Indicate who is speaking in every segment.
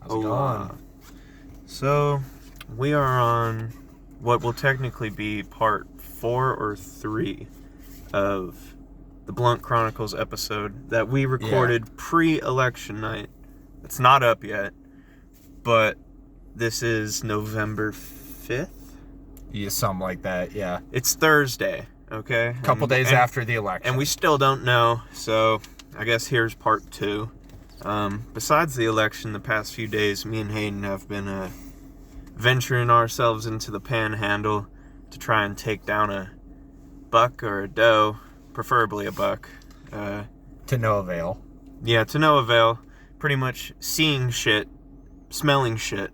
Speaker 1: How's it going?
Speaker 2: So, we are on what will technically be part 4 or 3 of the Blunt Chronicles episode that we recorded pre-election night. It's not up yet, but this is November 5th?
Speaker 1: Yeah, something like that, yeah.
Speaker 2: It's Thursday, okay?
Speaker 1: A couple days after the election.
Speaker 2: And we still don't know, so I guess here's part 2. Besides the election, the past few days, me and Hayden have been venturing ourselves into the panhandle to try and take down a buck or a doe, preferably a buck.
Speaker 1: To no avail.
Speaker 2: Yeah, to no avail. Pretty much seeing shit, smelling shit,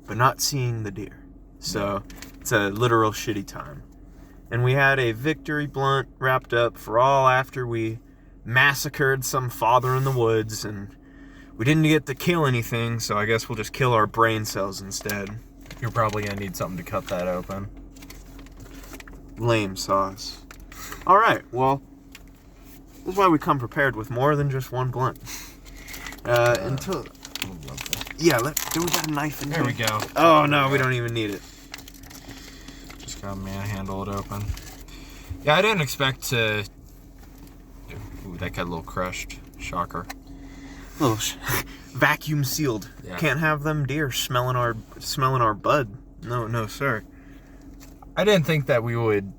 Speaker 2: but not seeing the deer. So it's a literal shitty time. And we had a victory blunt wrapped up for all after we massacred some father in the woods, and we didn't get to kill anything, so I guess we'll just kill our brain cells instead.
Speaker 1: You're probably going to need something to cut that open.
Speaker 2: Lame sauce. Alright, well, this is why we come prepared with more than just one blunt. Until... Yeah, do we got a knife in
Speaker 1: there?
Speaker 2: There
Speaker 1: we go.
Speaker 2: Oh, no, we don't even need it.
Speaker 1: Just gotta manhandle it open. Yeah, I didn't expect to... Ooh, that got a little crushed. Shocker.
Speaker 2: Little vacuum sealed.
Speaker 1: Yeah.
Speaker 2: Can't have them deer smelling our bud. No, sir.
Speaker 1: I didn't think that we would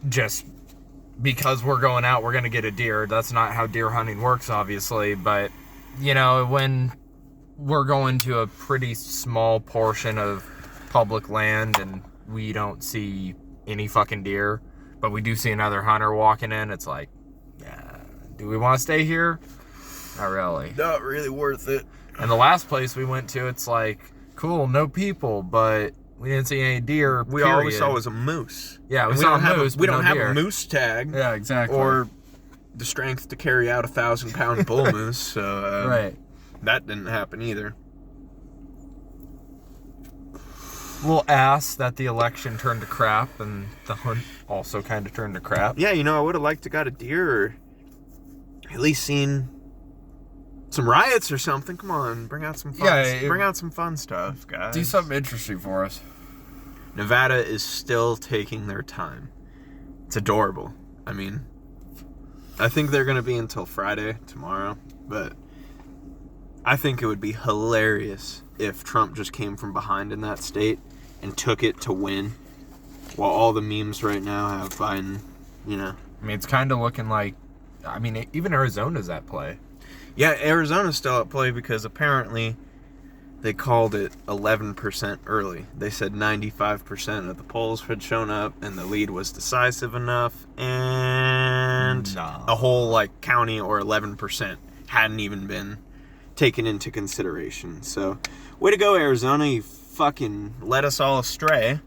Speaker 1: just... Because we're going out, we're gonna get a deer. That's not how deer hunting works, obviously. But, you know, when we're going to a pretty small portion of public land and we don't see any fucking deer, but we do see another hunter walking in, it's like, yeah, do we want to stay here? Not really.
Speaker 2: Not really worth it.
Speaker 1: And the last place we went to, it's like, cool, no people, but we didn't see any deer,
Speaker 2: We all we saw was a moose.
Speaker 1: Yeah, we
Speaker 2: don't
Speaker 1: saw a moose,
Speaker 2: we
Speaker 1: but
Speaker 2: don't
Speaker 1: no
Speaker 2: have
Speaker 1: deer.
Speaker 2: a moose tag.
Speaker 1: Yeah, exactly.
Speaker 2: Or the strength to carry out 1,000-pound bull moose, so
Speaker 1: right.
Speaker 2: That didn't happen either.
Speaker 1: Little ass that the election turned to crap and the hunt also kind of turned to crap.
Speaker 2: Yeah, you know, I would have liked to got a deer or at least seen some riots or something. Come on, bring out some fun. Bring out some fun stuff, guys.
Speaker 1: Do something interesting for us.
Speaker 2: Nevada is still taking their time. It's adorable. I mean, I think they're going to be until Friday, tomorrow, but I think it would be hilarious if Trump just came from behind in that state and took it to win, while all the memes right now have Biden, you know.
Speaker 1: I mean, it's kind of looking like, I mean, even Arizona's at play.
Speaker 2: Yeah, Arizona's still at play because apparently they called it 11% early. They said 95% of the polls had shown up and the lead was decisive enough, and a whole, like, county or 11% hadn't even been taken into consideration. So, way to go, Arizona. You fucking led us all astray.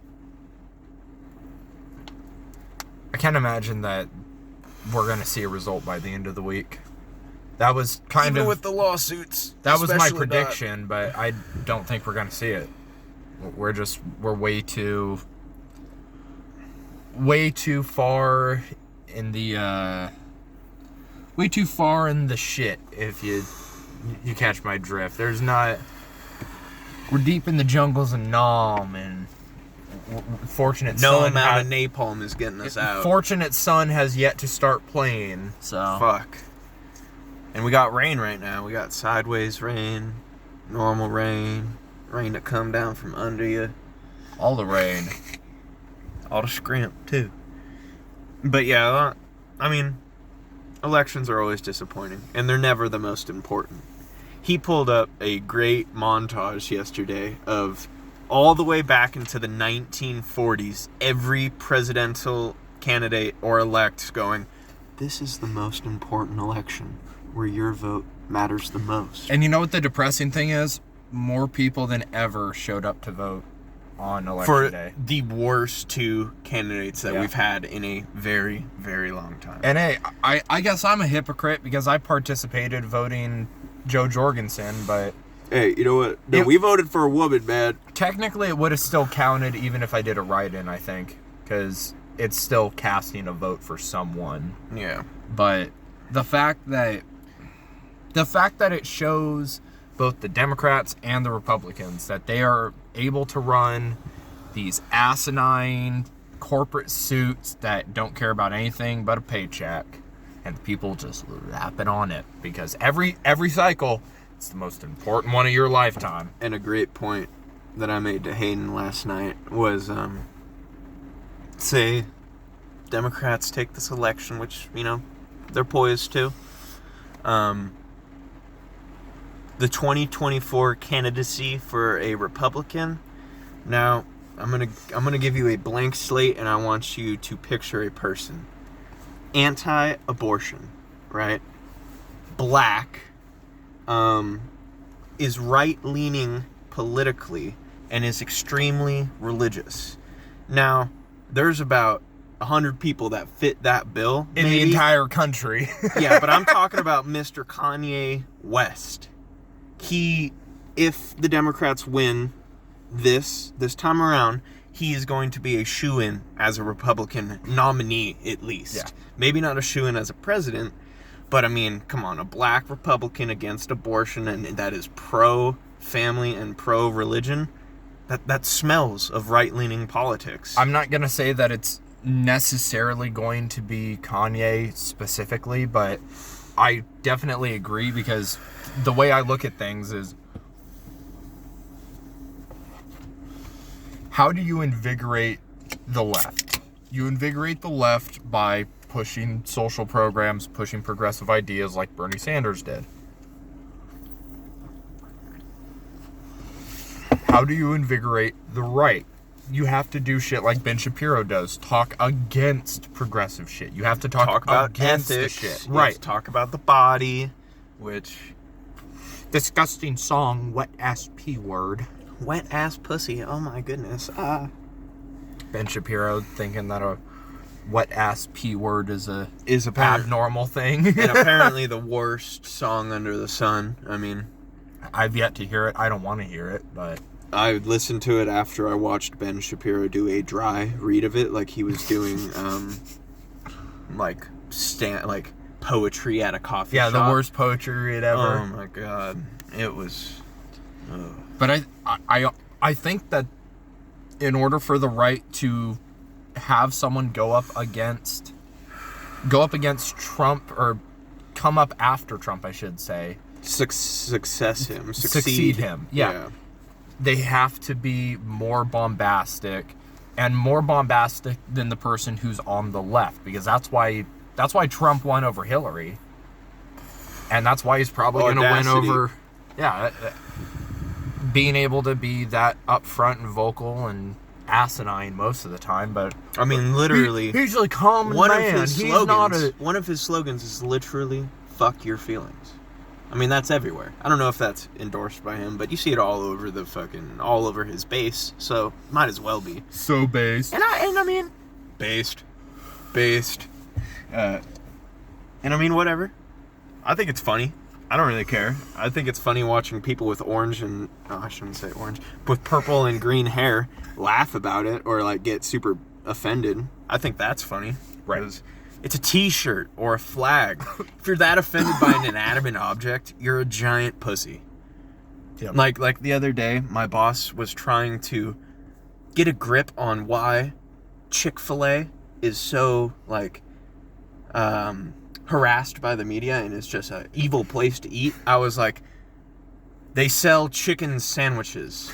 Speaker 1: I can't imagine that we're going to see a result by the end of the week. That was kind
Speaker 2: Even
Speaker 1: of...
Speaker 2: with the lawsuits.
Speaker 1: That was my prediction, but I don't think we're going to see it. We're way too far in the, way too far in the shit, if you catch my drift. There's not... We're deep in the jungles of Nam, and fortunate
Speaker 2: no
Speaker 1: sun...
Speaker 2: amount of napalm is getting us out.
Speaker 1: Fortunate sun has yet to start playing, so...
Speaker 2: Fuck. And we got rain right now. We got sideways rain, normal rain, rain that come down from under you.
Speaker 1: All the rain.
Speaker 2: All the scrimp, too. But yeah, I mean, elections are always disappointing, and they're never the most important. He pulled up a great montage yesterday of all the way back into the 1940s, every presidential candidate or elect going, this is the most important election where your vote matters the most.
Speaker 1: And you know what the depressing thing is? More people than ever showed up to vote on election day.
Speaker 2: For the worst 2 candidates that we've had in a very, very long time.
Speaker 1: And hey, I guess I'm a hypocrite because I participated voting Joe Jorgensen, but...
Speaker 2: Hey, you know what? No, we voted for a woman, man.
Speaker 1: Technically, it would have still counted even if I did a write-in, I think. Because it's still casting a vote for someone.
Speaker 2: Yeah.
Speaker 1: But the fact that it shows both the Democrats and the Republicans, that they are able to run these asinine corporate suits that don't care about anything but a paycheck, and people just lapping on it because every cycle, it's the most important one of your lifetime.
Speaker 2: And a great point that I made to Hayden last night was, say Democrats take this election, which, they're poised to. The 2024 candidacy for a Republican. Now, I'm gonna give you a blank slate, and I want you to picture a person. Anti-abortion, right? Black, is right-leaning politically, and is extremely religious. Now, there's about 100 people that fit that bill
Speaker 1: In the entire country.
Speaker 2: Yeah, but I'm talking about Mr. Kanye West. If the Democrats win this time around, he is going to be a shoo-in as a Republican nominee, at least.
Speaker 1: Yeah.
Speaker 2: Maybe not a shoo-in as a president, but I mean, come on, a black Republican against abortion, and that is pro-family and pro-religion, that smells of right-leaning politics.
Speaker 1: I'm not going to say that it's necessarily going to be Kanye specifically, but I definitely agree, because the way I look at things is, how do you invigorate the left? You invigorate the left by pushing social programs, pushing progressive ideas like Bernie Sanders did. How do you invigorate the right? You have to do shit like Ben Shapiro does. Talk against progressive shit. You have to talk
Speaker 2: about
Speaker 1: against
Speaker 2: ethics,
Speaker 1: the shit.
Speaker 2: right? Talk about the body, which
Speaker 1: disgusting song, wet ass P word.
Speaker 2: Wet ass pussy. Oh my goodness.
Speaker 1: Ben Shapiro thinking that a wet ass P word is a
Speaker 2: apparent,
Speaker 1: abnormal thing.
Speaker 2: and apparently the worst song under the sun. I mean,
Speaker 1: I've yet to hear it. I don't want to hear it, but
Speaker 2: I listened to it after I watched Ben Shapiro do a dry read of it, like he was doing, like poetry at a coffee shop.
Speaker 1: Yeah, the worst poetry read ever.
Speaker 2: Oh my god, it was.
Speaker 1: But I think that in order for the right to have someone go up against Trump, or come up after Trump, I should say, succeed him. Yeah. They have to be more bombastic, and more bombastic than the person who's on the left, because that's why Trump won over Hillary, and that's why he's probably going to win over. Yeah, being able to be that upfront and vocal and asinine most of the time, but
Speaker 2: I mean, literally,
Speaker 1: he's a common man.
Speaker 2: One of his slogans is literally "fuck your feelings." I mean, that's everywhere. I don't know if that's endorsed by him, but you see it all over all over his base, so might as well be.
Speaker 1: So based.
Speaker 2: And I mean, based. And I mean, whatever. I think it's funny. I don't really care. I think it's funny watching people with I shouldn't say orange, with purple and green hair laugh about it, or like get super offended. I think that's funny.
Speaker 1: Right.
Speaker 2: It's a t-shirt or a flag. If you're that offended by an inanimate object, you're a giant pussy. Yep. Like the other day, my boss was trying to get a grip on why Chick-fil-A is so, harassed by the media and it's just an evil place to eat. I was like, they sell chicken sandwiches.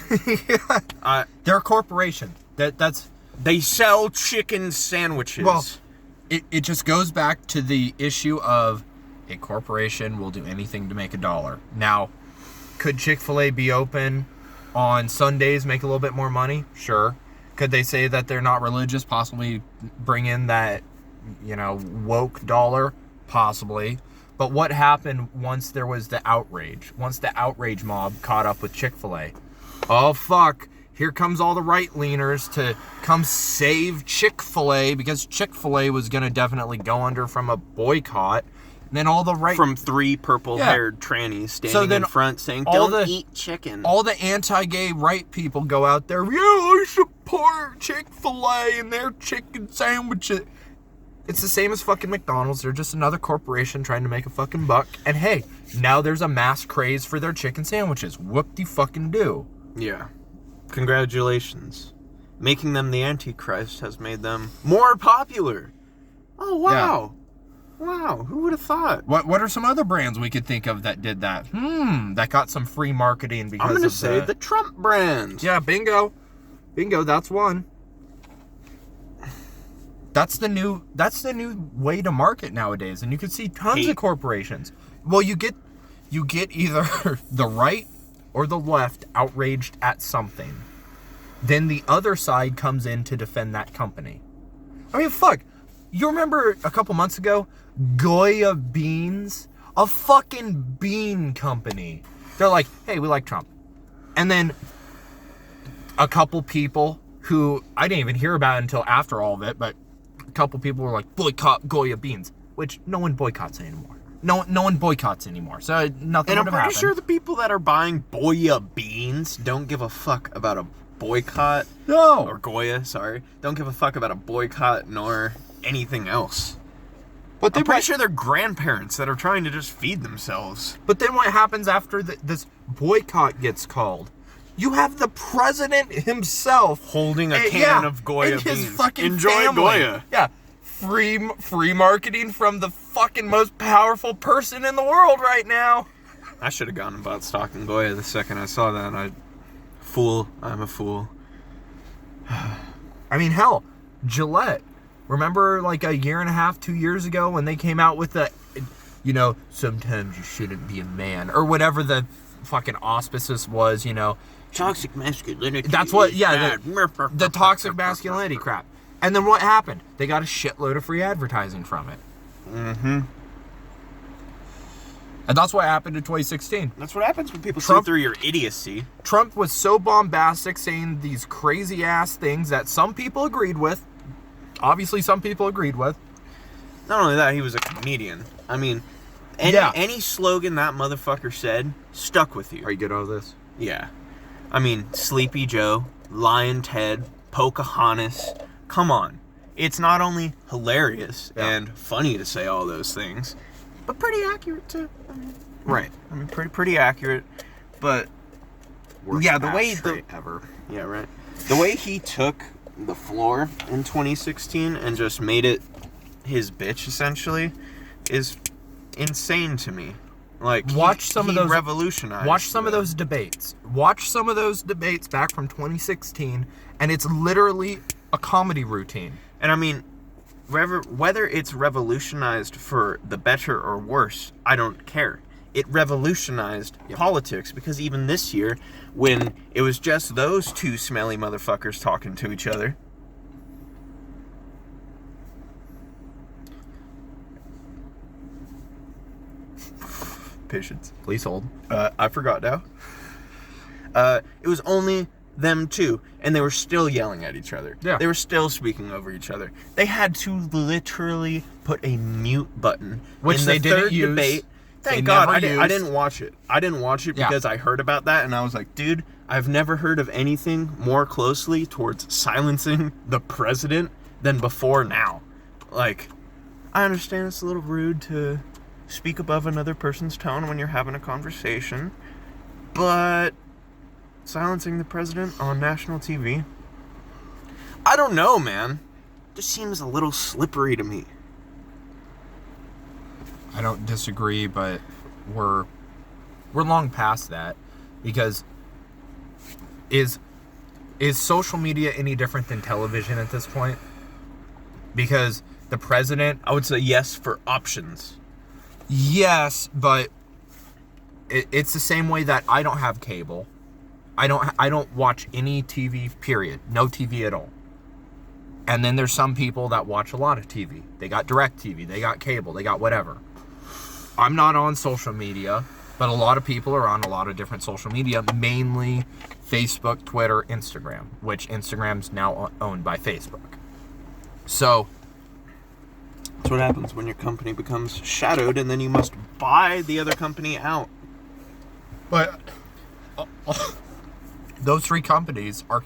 Speaker 1: They're a corporation.
Speaker 2: They sell chicken sandwiches.
Speaker 1: Well, it just goes back to the issue of a corporation will do anything to make a dollar. Now, could Chick-fil-A be open on Sundays, make a little bit more money? Sure. Could they say that they're not religious, possibly bring in that, woke dollar? Possibly. But what happened once there was the outrage? Once the outrage mob caught up with Chick-fil-A? Oh, fuck. Here comes all the right-leaners to come save Chick-fil-A, because Chick-fil-A was going to definitely go under from a boycott. And then all the
Speaker 2: From 3 purple-haired trannies standing in front saying, don't eat chicken.
Speaker 1: All the anti-gay right people go out there, yeah, I support Chick-fil-A and their chicken sandwiches. It's the same as fucking McDonald's. They're just another corporation trying to make a fucking buck. And hey, Now there's a mass craze for their chicken sandwiches. Whoop-de-fucking-do.
Speaker 2: Yeah. Congratulations. Making them the Antichrist has made them more popular. Oh, wow. Yeah. Wow, who would have thought?
Speaker 1: What are some other brands we could think of that did that? That got some free marketing because
Speaker 2: I'm going to say the Trump brand.
Speaker 1: Yeah, bingo. Bingo, that's one. That's the new way to market nowadays, and you can see tons of corporations. Well, you get either the right or the left outraged at something. Then the other side comes in to defend that company. I mean, fuck. You remember a couple months ago, Goya Beans, a fucking bean company. They're like, hey, we like Trump. And then a couple people who I didn't even hear about until after all of it, but a couple people were like, boycott Goya Beans, which no one boycotts anymore. No one boycotts anymore, so nothing.
Speaker 2: And I'm
Speaker 1: would have
Speaker 2: pretty
Speaker 1: happened.
Speaker 2: sure the people that are buying Goya Beans don't give a fuck about a boycott.
Speaker 1: No.
Speaker 2: Or Goya, sorry. Don't give a fuck about a boycott nor anything else.
Speaker 1: But
Speaker 2: I'm pretty sure they're grandparents that are trying to just feed themselves.
Speaker 1: But then what happens after this boycott gets called? You have the president himself
Speaker 2: holding a can of Goya
Speaker 1: and
Speaker 2: beans.
Speaker 1: His fucking
Speaker 2: Enjoy
Speaker 1: family.
Speaker 2: Goya.
Speaker 1: Yeah. Free marketing from the fucking most powerful person in the world right now.
Speaker 2: I should have gone and bought stock in Goya the second I saw that. I'm a fool.
Speaker 1: I mean, hell, Gillette. Remember like a year and a half, 2 years ago when they came out with the, sometimes you shouldn't be a man, or whatever the fucking auspices was,
Speaker 2: Toxic masculinity.
Speaker 1: That's what, the toxic masculinity crap. And then what happened? They got a shitload of free advertising from it.
Speaker 2: Mm-hmm.
Speaker 1: And that's what happened in 2016.
Speaker 2: That's what happens when people see through your idiocy.
Speaker 1: Trump was so bombastic saying these crazy ass things that some people agreed with. Obviously, some people agreed with.
Speaker 2: Not only that, he was a comedian. I mean, any slogan that motherfucker said stuck with you.
Speaker 1: Are you good on this?
Speaker 2: Yeah. I mean, Sleepy Joe, Lion Ted, Pocahontas. Come on. It's not only hilarious and funny to say all those things, but pretty accurate too.
Speaker 1: Right.
Speaker 2: I mean, pretty accurate. But
Speaker 1: worst
Speaker 2: the way
Speaker 1: ever.
Speaker 2: Yeah, right. The way he took the floor in 2016 and just made it his bitch essentially is insane to me. Like,
Speaker 1: watch some of those
Speaker 2: revolutionized.
Speaker 1: Watch some of those debates. Watch some of those debates back from 2016, and it's literally a comedy routine.
Speaker 2: And I mean, whether it's revolutionized for the better or worse, I don't care. It revolutionized politics, because even this year, when it was just those two smelly motherfuckers talking to each other. Patience.
Speaker 1: Please hold.
Speaker 2: I forgot now. It was only them two, and they were still yelling at each other.
Speaker 1: Yeah.
Speaker 2: They were still speaking over each other. They had to literally put a mute button,
Speaker 1: which
Speaker 2: in
Speaker 1: they
Speaker 2: the
Speaker 1: didn't
Speaker 2: third
Speaker 1: use.
Speaker 2: Debate. Thank
Speaker 1: They
Speaker 2: God
Speaker 1: never
Speaker 2: I
Speaker 1: used.
Speaker 2: didn't watch it. I didn't watch it because I heard about that, and I was like, dude, I've never heard of anything more closely towards silencing the president than before now. Like, I understand it's a little rude to speak above another person's tone when you're having a conversation, but silencing the president on national TV? I don't know, man. Just seems a little slippery to me.
Speaker 1: I don't disagree, but we're long past that, because is social media any different than television at this point? Because the president,
Speaker 2: I would say yes for options.
Speaker 1: Yes, but it's the same way that I don't have cable. I don't watch any TV, period. No TV at all. And then there's some people that watch a lot of TV. They got DirecTV, they got cable, they got whatever. I'm not on social media, but a lot of people are on a lot of different social media, mainly Facebook, Twitter, Instagram, which Instagram's now owned by Facebook. So
Speaker 2: that's what happens when your company becomes shadowed, and then you must buy the other company out.
Speaker 1: But those three companies are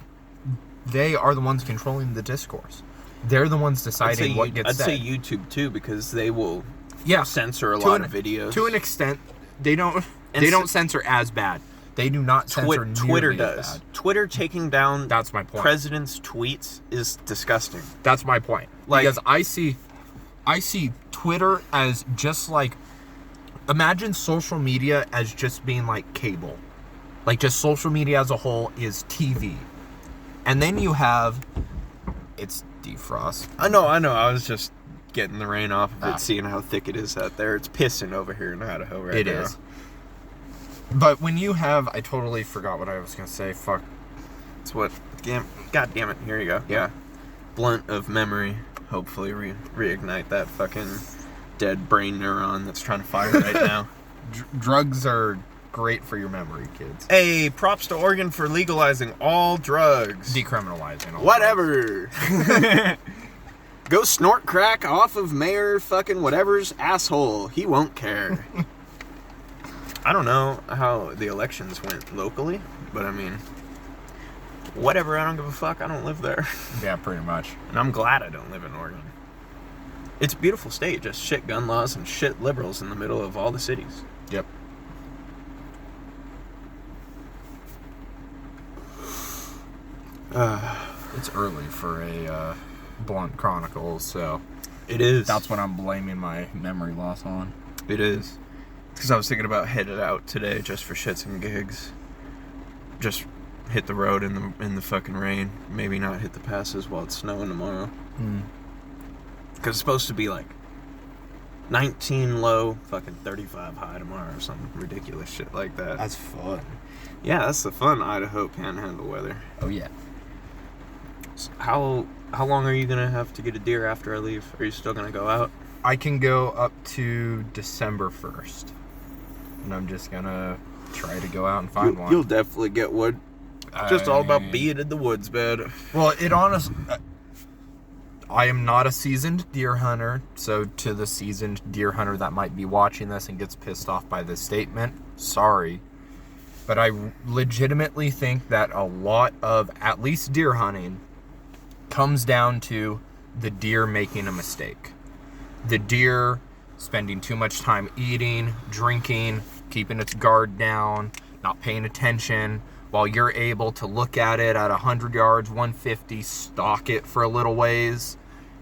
Speaker 1: the ones controlling the discourse. They're the ones deciding what gets said.
Speaker 2: I'd say YouTube too, because they will
Speaker 1: yeah,
Speaker 2: censor a lot of videos.
Speaker 1: To an extent, They don't censor as bad. They do not censor
Speaker 2: Twitter
Speaker 1: nearly as
Speaker 2: does.
Speaker 1: bad.
Speaker 2: Twitter taking down
Speaker 1: That's my point.
Speaker 2: presidents' tweets is disgusting.
Speaker 1: That's my point.
Speaker 2: Like,
Speaker 1: because I see Twitter as just like, imagine social media as just being like cable. Like, just social media as a whole is TV. And then you have, it's defrost.
Speaker 2: I know. I was just getting the rain off of it, seeing how thick it is out there. It's pissing over here in Idaho right now.
Speaker 1: It is. But when you have, I totally forgot what I was going to say. Fuck.
Speaker 2: It's what, God damn it, here you go. Yeah. Blunt of memory. Hopefully reignite that fucking dead brain neuron that's trying to fire right now.
Speaker 1: Drugs are great for your memory, kids.
Speaker 2: Hey, props to Oregon for legalizing all drugs.
Speaker 1: Decriminalizing all
Speaker 2: whatever. Go snort crack off of Mayor fucking whatever's asshole. He won't care. I don't know how the elections went locally, but I mean, whatever, I don't give a fuck. I don't live there.
Speaker 1: Yeah, pretty much.
Speaker 2: And I'm glad I don't live in Oregon. It's a beautiful state, just shit gun laws and shit liberals in the middle of all the cities.
Speaker 1: Yep. It's early for a Blunt Chronicles, so
Speaker 2: it is.
Speaker 1: That's what I'm blaming my memory loss on.
Speaker 2: It is. Because I was thinking about headed out today just for shits and gigs. Just hit the road in the fucking rain. Maybe not hit the passes while it's snowing tomorrow. Because it's supposed to be like 19 low, fucking 35 high tomorrow or some ridiculous shit like that.
Speaker 1: That's fun.
Speaker 2: Yeah, that's the fun Idaho panhandle weather.
Speaker 1: Oh yeah.
Speaker 2: So how long are you gonna have to get a deer after I leave? Are you still gonna go out?
Speaker 1: I can go up to December 1st. And I'm just gonna try to go out and find one.
Speaker 2: You'll definitely get one. Just all about being in the woods, man.
Speaker 1: Well, I am not a seasoned deer hunter, so to the seasoned deer hunter that might be watching this and gets pissed off by this statement, sorry. But I legitimately think that a lot of, at least deer hunting, comes down to the deer making a mistake. The deer spending too much time eating, drinking, keeping its guard down, not paying attention, while you're able to look at it at 100 yards, 150, stalk it for a little ways.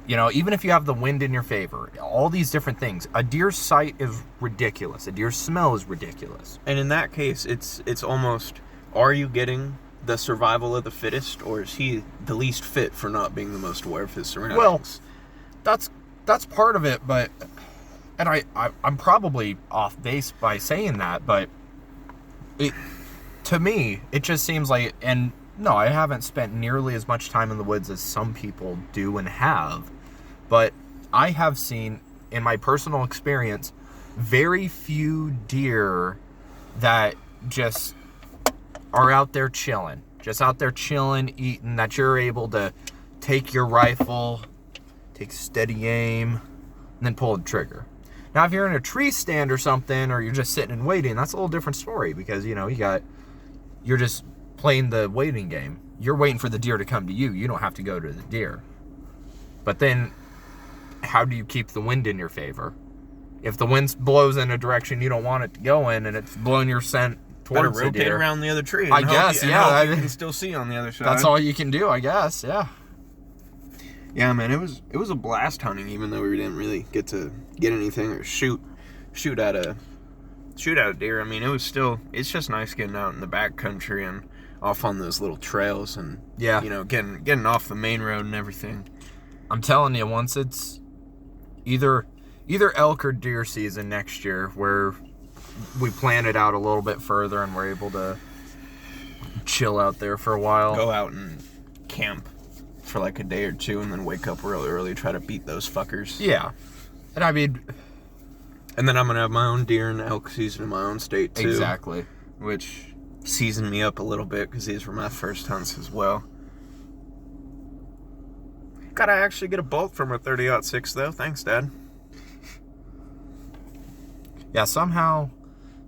Speaker 1: You know, even if you have the wind in your favor, all these different things. A deer's sight is ridiculous. A deer's smell is ridiculous.
Speaker 2: And in that case, it's almost, are you getting the survival of the fittest, or is he the least fit for not being the most aware of his surroundings?
Speaker 1: Well, that's part of it, but, and I'm probably off base by saying that, but to me, it just seems like, and no, I haven't spent nearly as much time in the woods as some people do and have, but I have seen, in my personal experience, very few deer that just are out there chilling, eating, that you're able to take your rifle, take steady aim, and then pull the trigger. Now, if you're in a tree stand or something, or you're just sitting and waiting, that's a little different story, because, you know, you're just playing the waiting game. You're waiting for the deer to come to you. You don't have to go to the deer. But then, how do you keep the wind in your favor? If the wind blows in a direction you don't want it to go in, and it's blowing your scent towards the deer,
Speaker 2: rotate around the other tree.
Speaker 1: I guess, yeah.
Speaker 2: You can still see on the other side.
Speaker 1: That's all you can do, I guess. Yeah.
Speaker 2: Yeah, man. It was a blast hunting, even though we didn't really get to get anything or shoot at a deer. I mean, it's just nice getting out in the back country and off on those little trails, and
Speaker 1: yeah,
Speaker 2: you know, getting off the main road and everything.
Speaker 1: I'm telling you, once it's either elk or deer season next year, where we plan it out a little bit further and we're able to chill out there for a while,
Speaker 2: go out and camp for like a day or two, and then wake up really early, try to beat those fuckers.
Speaker 1: Yeah. And I mean,
Speaker 2: and then I'm gonna have my own deer and elk season in my own state too.
Speaker 1: Exactly.
Speaker 2: Which seasoned me up a little bit, because these were my first hunts as well. Gotta actually get a bolt from a 30-06 though. Thanks, Dad.
Speaker 1: Yeah, somehow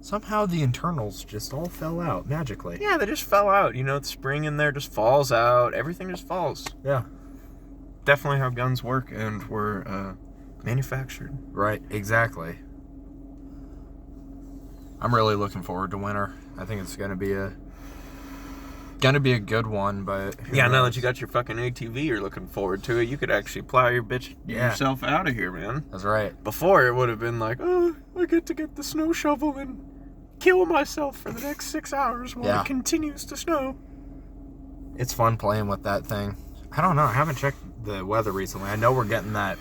Speaker 1: the internals just all fell out magically.
Speaker 2: Yeah, they just fell out. You know, the spring in there just falls out. Everything just falls.
Speaker 1: Yeah.
Speaker 2: Definitely how guns work and were manufactured.
Speaker 1: Right, exactly. I'm really looking forward to winter. I think it's gonna be a good one, but
Speaker 2: yeah, now that you got your fucking ATV, you're looking forward to it. You could actually plow your bitch yourself out of here, man.
Speaker 1: That's right.
Speaker 2: Before, it would have been like, oh, I get to get the snow shovel and kill myself for the next 6 hours while it continues to snow.
Speaker 1: It's fun playing with that thing. I don't know. I haven't checked the weather recently. I know we're getting that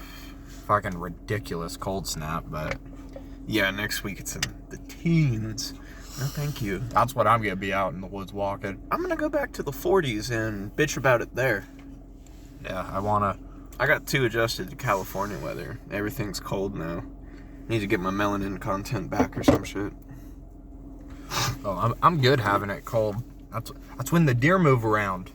Speaker 1: fucking ridiculous cold snap, but
Speaker 2: yeah, next week it's in the teens. No, thank you.
Speaker 1: That's what I'm gonna be out in the woods walking.
Speaker 2: I'm gonna go back to the 40s and bitch about it there.
Speaker 1: Yeah,
Speaker 2: I got too adjusted to California weather. Everything's cold now. Need to get my melanin content back or some shit.
Speaker 1: Oh, I'm good having it cold. That's when the deer move around.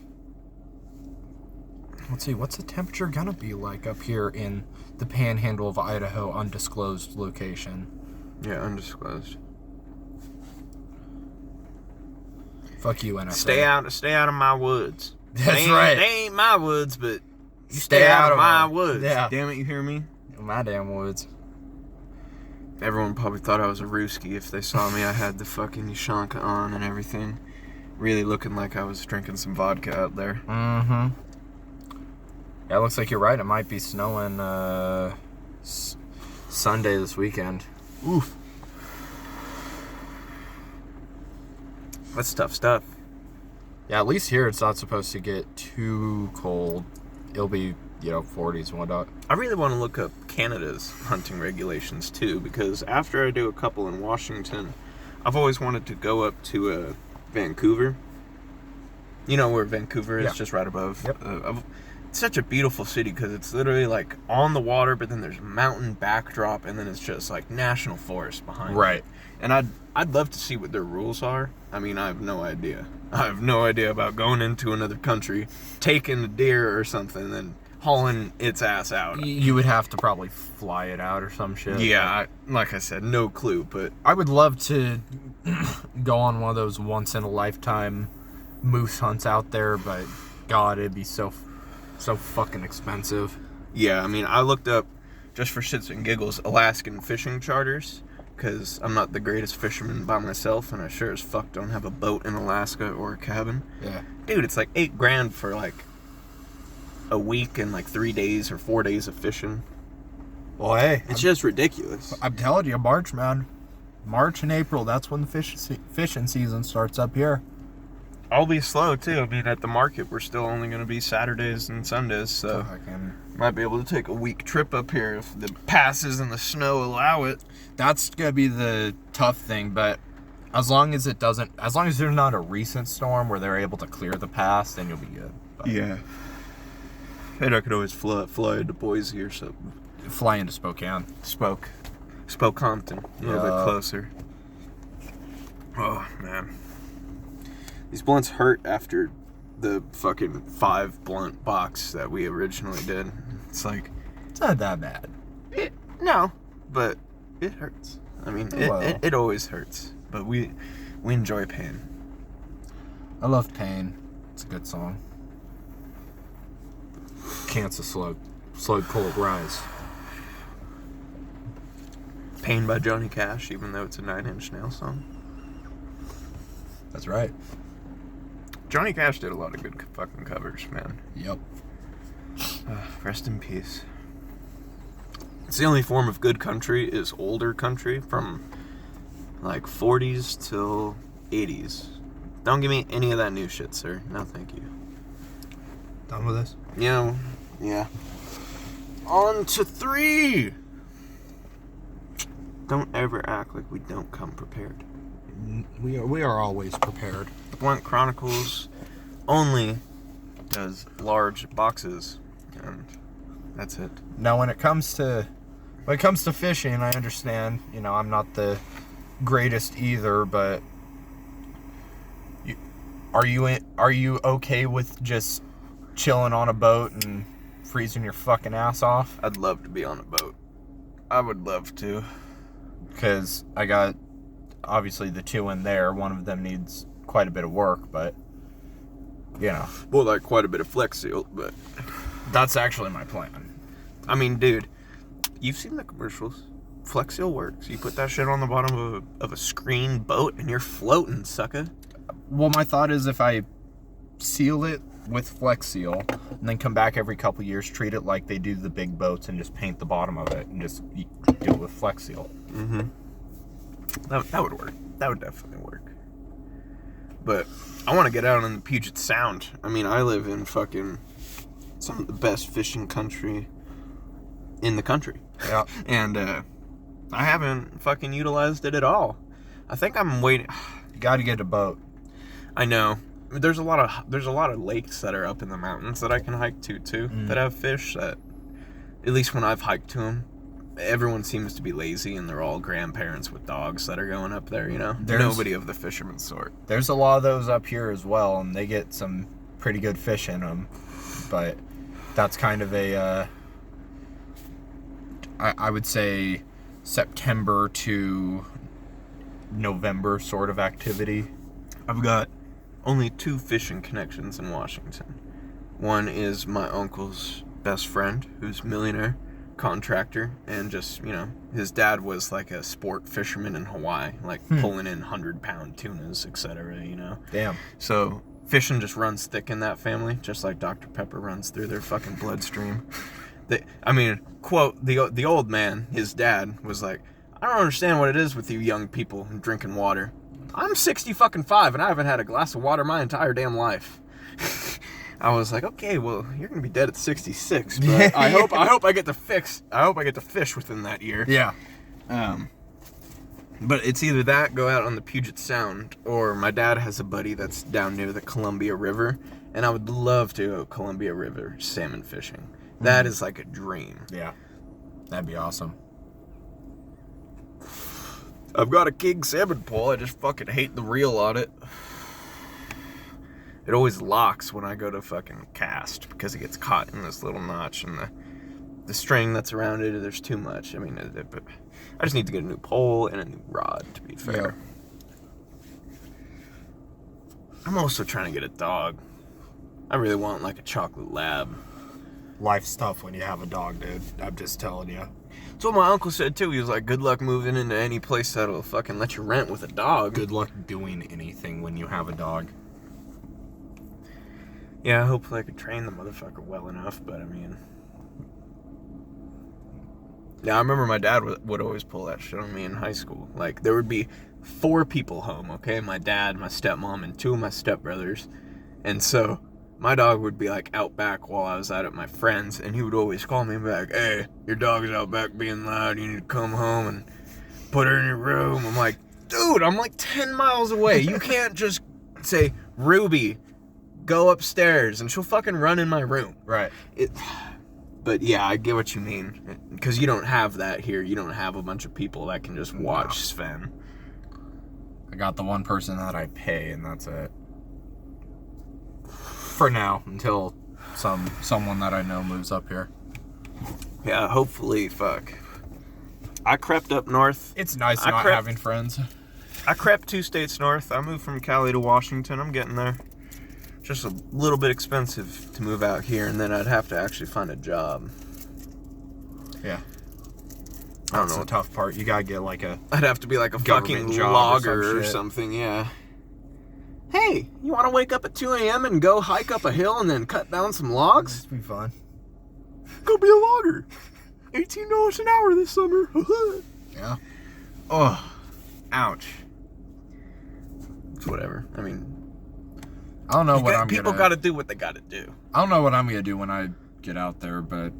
Speaker 1: Let's see, what's the temperature gonna be like up here in the panhandle of Idaho, undisclosed location?
Speaker 2: Yeah, undisclosed.
Speaker 1: Fuck you, NSA.
Speaker 2: Stay out of my woods.
Speaker 1: That's right.
Speaker 2: They ain't my woods, but you
Speaker 1: Stay out of
Speaker 2: my
Speaker 1: them.
Speaker 2: woods.
Speaker 1: Yeah.
Speaker 2: Damn it, you hear me?
Speaker 1: My damn woods.
Speaker 2: Everyone probably thought I was a Ruski if they saw me. I had the fucking Ushanka on and everything. Really looking like I was drinking some vodka out there.
Speaker 1: Mm-hmm. Yeah, it looks like you're right. It might be snowing Sunday this weekend.
Speaker 2: Oof. That's tough stuff.
Speaker 1: Yeah, at least here it's not supposed to get too cold. It'll be, 40s and whatnot.
Speaker 2: I really want to look up Canada's hunting regulations too, because after I do a couple in Washington, I've always wanted to go up to Vancouver. You know where Vancouver is?
Speaker 1: Yeah.
Speaker 2: Just right above.
Speaker 1: Yep.
Speaker 2: It's such a beautiful city because it's literally like on the water, but then there's a mountain backdrop, and then it's just like national forest behind
Speaker 1: Right.
Speaker 2: it. And I'd love to see what their rules are. I mean, I have no idea. I have no idea about going into another country, taking a deer or something, and then hauling its ass out.
Speaker 1: You would have to probably fly it out or some shit.
Speaker 2: Yeah, like I said, no clue, but
Speaker 1: I would love to go on one of those once-in-a-lifetime moose hunts out there, but God, it'd be so fucking expensive.
Speaker 2: yeah, I mean, I looked up, just for shits and giggles, Alaskan fishing charters, because I'm not the greatest fisherman by myself, and I sure as fuck don't have a boat in Alaska or a cabin.
Speaker 1: Yeah.
Speaker 2: Dude, it's like $8,000 for like a week and like 3 days or 4 days of fishing.
Speaker 1: Well, hey,
Speaker 2: It's just ridiculous.
Speaker 1: I'm telling you, March, man. March and April, that's when the fishing season starts up here.
Speaker 2: I'll be slow too. I mean, at the market, we're still only going to be Saturdays and Sundays, so might be able to take a week trip up here if the passes and the snow allow it.
Speaker 1: That's gonna be the tough thing, but as long as there's not a recent storm where they're able to clear the pass, then you'll be good. But
Speaker 2: Yeah. And I could always fly into Boise or something.
Speaker 1: fly into Spokane.
Speaker 2: Spokehampton, a little bit closer. Oh, man. These blunts hurt after the fucking 5 blunt box that we originally did. It's like,
Speaker 1: It's not that bad.
Speaker 2: no, but it hurts. I mean, it always hurts, but we enjoy pain.
Speaker 1: I love Pain. It's a good song. Cancer slow cold rise.
Speaker 2: Pain by Johnny Cash, even though it's a 9 Inch Nails song.
Speaker 1: That's right.
Speaker 2: Johnny Cash did a lot of good fucking covers, man.
Speaker 1: Yep.
Speaker 2: Rest in peace. It's the only form of good country is older country from like 40s till 80s. Don't give me any of that new shit, sir. No, thank you.
Speaker 1: Done with this?
Speaker 2: Yeah. On to 3! Don't ever act like we don't come prepared.
Speaker 1: We are always prepared.
Speaker 2: The Blunt Chronicles only does large boxes, and that's it.
Speaker 1: Now, when it comes to fishing, I understand. I'm not the greatest either, but are you okay with just chilling on a boat and freezing your fucking ass off?
Speaker 2: I'd love to be on a boat. I would love to.
Speaker 1: Because I got, obviously, the 2 in there. One of them needs quite a bit of work, but,
Speaker 2: Well, like quite a bit of Flex Seal, but
Speaker 1: that's actually my plan.
Speaker 2: I mean, dude, you've seen the commercials Flex Seal works. You put that shit on the bottom of a screen boat and you're floating, sucker.
Speaker 1: Well, my thought is if I seal it with Flex Seal and then come back every couple years, treat it like they do the big boats and just paint the bottom of it and just do it with Flex Seal.
Speaker 2: Mm-hmm. That would work. That would definitely work. But I want to get out in the Puget Sound. I mean, I live in fucking some of the best fishing country in the country.
Speaker 1: Yeah.
Speaker 2: And I haven't fucking utilized it at all. I think I'm waiting.
Speaker 1: You got to get a boat.
Speaker 2: I know. There's a lot of lakes that are up in the mountains that I can hike to too. That have fish that, at least when I've hiked to them, everyone seems to be lazy and they're all grandparents with dogs that are going up there. You know, nobody of the fisherman's sort.
Speaker 1: There's a lot of those up here as well, and they get some pretty good fish in them. But that's kind of a, I would say, September to November sort of activity.
Speaker 2: I've got only 2 fishing connections in Washington. One is my uncle's best friend, who's a millionaire contractor, and just, you know, his dad was like a sport fisherman in Hawaii, like pulling in 100-pound tunas, etc., you know?
Speaker 1: Damn.
Speaker 2: So fishing just runs thick in that family, just like Dr. Pepper runs through their fucking bloodstream. Quote, the old man, his dad, was like, I don't understand what it is with you young people and drinking water. I'm 65 and I haven't had a glass of water my entire damn life. I was like, okay, well, you're gonna be dead at 66, but I hope I get to fish within that year.
Speaker 1: Yeah.
Speaker 2: But it's either that, go out on the Puget Sound, or my dad has a buddy that's down near the Columbia River, and I would love to go Columbia River salmon fishing. That is like a dream.
Speaker 1: Yeah. That'd be awesome.
Speaker 2: I've got a king salmon pole. I just fucking hate the reel on it. It always locks when I go to fucking cast because it gets caught in this little notch, and the string that's around it, there's too much. I mean, I just need to get a new pole and a new rod, to be fair. Yeah. I'm also trying to get a dog. I really want like a chocolate lab.
Speaker 1: Life's tough when you have a dog, dude. I'm just telling you.
Speaker 2: That's what my uncle said too. He was like, good luck moving into any place that'll fucking let you rent with a dog.
Speaker 1: Good luck doing anything when you have a dog.
Speaker 2: Yeah, hopefully I could train the motherfucker well enough, but I mean... Yeah, I remember my dad would always pull that shit on me in high school. Like, there would be 4 people home, okay? My dad, my stepmom, and 2 of my stepbrothers. And so... my dog would be like out back while I was out at my friend's, and he would always call me and be like, hey, your dog's out back being loud, you need to come home and put her in your room. I'm like, dude, I'm like 10 miles away. You can't just say, Ruby, go upstairs, and she'll fucking run in my room.
Speaker 1: Right.
Speaker 2: But yeah, I get what you mean. Because you don't have that here. You don't have a bunch of people that can just watch Sven.
Speaker 1: I got the one person that I pay, and that's it. For now, until someone that I know moves up here.
Speaker 2: Yeah, hopefully, fuck. I crept up north.
Speaker 1: It's nice not having friends.
Speaker 2: I crept 2 states north. I moved from Cali to Washington. I'm getting there. Just a little bit expensive to move out here, and then I'd have to actually find a job.
Speaker 1: Yeah.
Speaker 2: I don't know.
Speaker 1: That's the tough part. You gotta get like
Speaker 2: I'd have to be like a fucking logger or something, yeah. Hey, you want to wake up at 2 a.m. and go hike up a hill and then cut down some logs?
Speaker 1: That'd be fun.
Speaker 2: Go be a logger. $18 an hour this summer.
Speaker 1: Yeah.
Speaker 2: Oh, ouch. It's whatever. I mean,
Speaker 1: I don't know what I'm
Speaker 2: people got to do what they got to do.
Speaker 1: I don't know what I'm gonna do when I get out there, but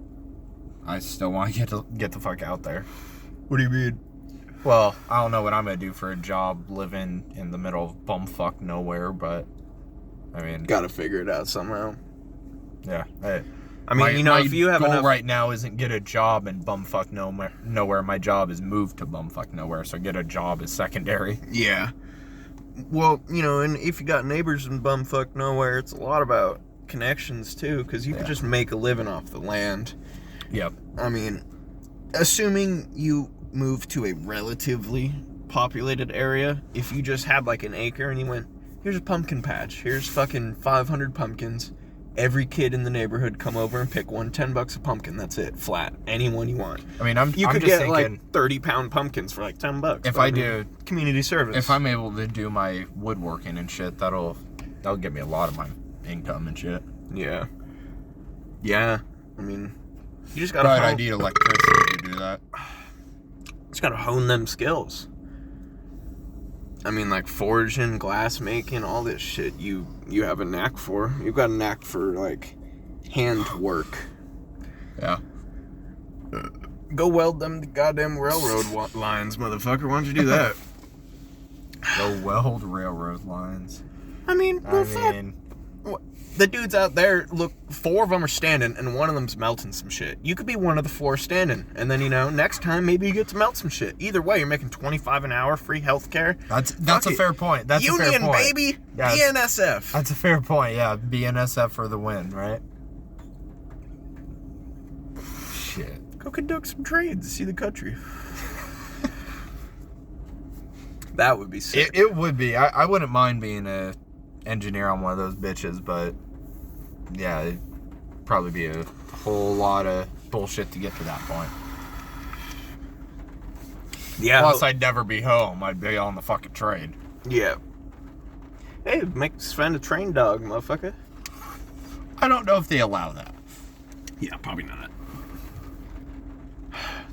Speaker 1: I still want to get the fuck out there.
Speaker 2: What do you mean?
Speaker 1: Well, I don't know what I'm gonna do for a job living in the middle of bumfuck nowhere, but I mean,
Speaker 2: gotta figure it out somehow.
Speaker 1: Yeah.
Speaker 2: I mean, you know, if you have
Speaker 1: goal
Speaker 2: enough...
Speaker 1: right now isn't get a job in bumfuck nowhere. My job is move to bumfuck nowhere, so get a job is secondary.
Speaker 2: Yeah. Well, you know, and if you got neighbors in bumfuck nowhere, it's a lot about connections too, because you could just make a living off the land.
Speaker 1: Yep.
Speaker 2: I mean, assuming you move to a relatively populated area, if you just had like an acre and you went, here's a pumpkin patch, here's fucking 500 pumpkins, every kid in the neighborhood come over and pick one, $10 a pumpkin. That's it, flat. Any one you want.
Speaker 1: I mean,
Speaker 2: You
Speaker 1: I'm
Speaker 2: could
Speaker 1: just
Speaker 2: get
Speaker 1: thinking,
Speaker 2: like 30-pound pumpkins for like $10.
Speaker 1: if
Speaker 2: but
Speaker 1: I do
Speaker 2: community service,
Speaker 1: if I'm able to do my woodworking and shit, that'll get me a lot of my income and shit.
Speaker 2: yeah. I mean, you just
Speaker 1: But
Speaker 2: gotta
Speaker 1: I need electricity to do that.
Speaker 2: just gotta hone them skills. I mean, like forging, glass making, all this shit you have a knack for. You've got a knack for like hand work.
Speaker 1: Yeah.
Speaker 2: Go weld them goddamn railroad lines, motherfucker. Why don't you do that?
Speaker 1: Go weld railroad lines.
Speaker 2: I mean, well, fuck.
Speaker 1: mean,
Speaker 2: The dudes out there, look, 4 of them are standing, and one of them's melting some shit. You could be one of the 4 standing, and then, next time, maybe you get to melt some shit. Either way, you're making $25 an hour, free healthcare.
Speaker 1: that's a fair point. That's
Speaker 2: Union,
Speaker 1: a fair point.
Speaker 2: baby!
Speaker 1: Yeah,
Speaker 2: BNSF!
Speaker 1: That's a fair point, yeah. BNSF for the win, right? Shit.
Speaker 2: Go conduct some trades, see the country. That would be sick.
Speaker 1: It would be. I wouldn't mind being a engineer on one of those bitches, but yeah, it'd probably be a whole lot of bullshit to get to that point.
Speaker 2: Yeah.
Speaker 1: Plus, I'd never be home. I'd be on the fucking train.
Speaker 2: Yeah. Hey, make Sven a train dog, motherfucker.
Speaker 1: I don't know if they allow that.
Speaker 2: Yeah, probably not.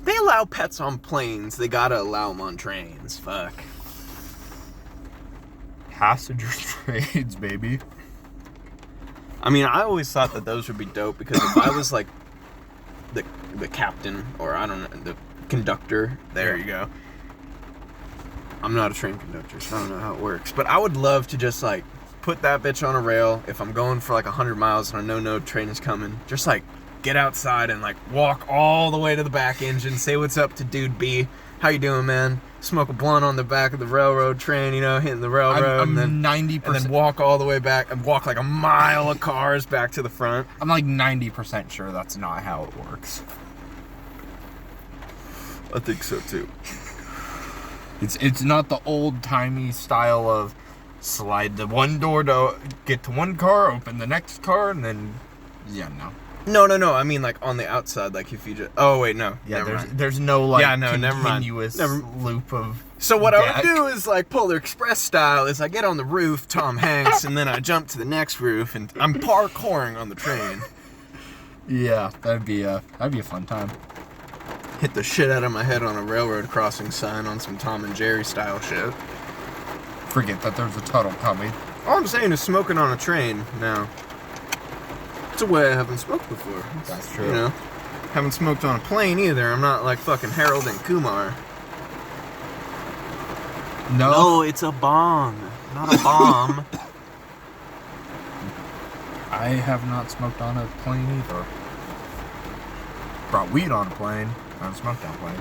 Speaker 2: They allow pets on planes. They gotta allow them on trains. Fuck.
Speaker 1: Passenger trains, baby.
Speaker 2: I mean, I always thought that those would be dope because if I was like the captain or I don't know, the conductor, there you go. I'm not a train conductor, so I don't know how it works. But I would love to just like put that bitch on a rail if I'm going for like 100 miles and I know no train is coming. Just like get outside and like walk all the way to the back engine, say what's up to dude B. How you doing, man? Smoke a blunt on the back of the railroad train, hitting the railroad,
Speaker 1: I'm
Speaker 2: and then
Speaker 1: 90%.
Speaker 2: and then walk all the way back and walk like a mile of cars back to the front.
Speaker 1: I'm like 90% sure that's not how it works.
Speaker 2: I think so too.
Speaker 1: It's not the old timey style of slide the one door to get to one car, open the next car, and then no.
Speaker 2: No. I mean, like on the outside, like if you just. Oh wait, no.
Speaker 1: Yeah,
Speaker 2: never mind.
Speaker 1: there's no like
Speaker 2: never mind.
Speaker 1: continuous loop of.
Speaker 2: So what I
Speaker 1: deck.
Speaker 2: would do is like Polar Express style is I get on the roof, Tom Hanks, and then I jump to the next roof, and I'm parkouring on the train.
Speaker 1: Yeah, that'd be a fun time.
Speaker 2: Hit the shit out of my head on a railroad crossing sign on some Tom and Jerry style shit.
Speaker 1: Forget that there's a tunnel coming.
Speaker 2: All I'm saying is smoking on a train now. It's a way I haven't smoked before.
Speaker 1: That's true.
Speaker 2: Haven't smoked on a plane either. I'm not like fucking Harold and Kumar. No, it's a bong, not a bomb.
Speaker 1: I have not smoked on a plane either. Brought weed on a plane. I haven't smoked on a plane.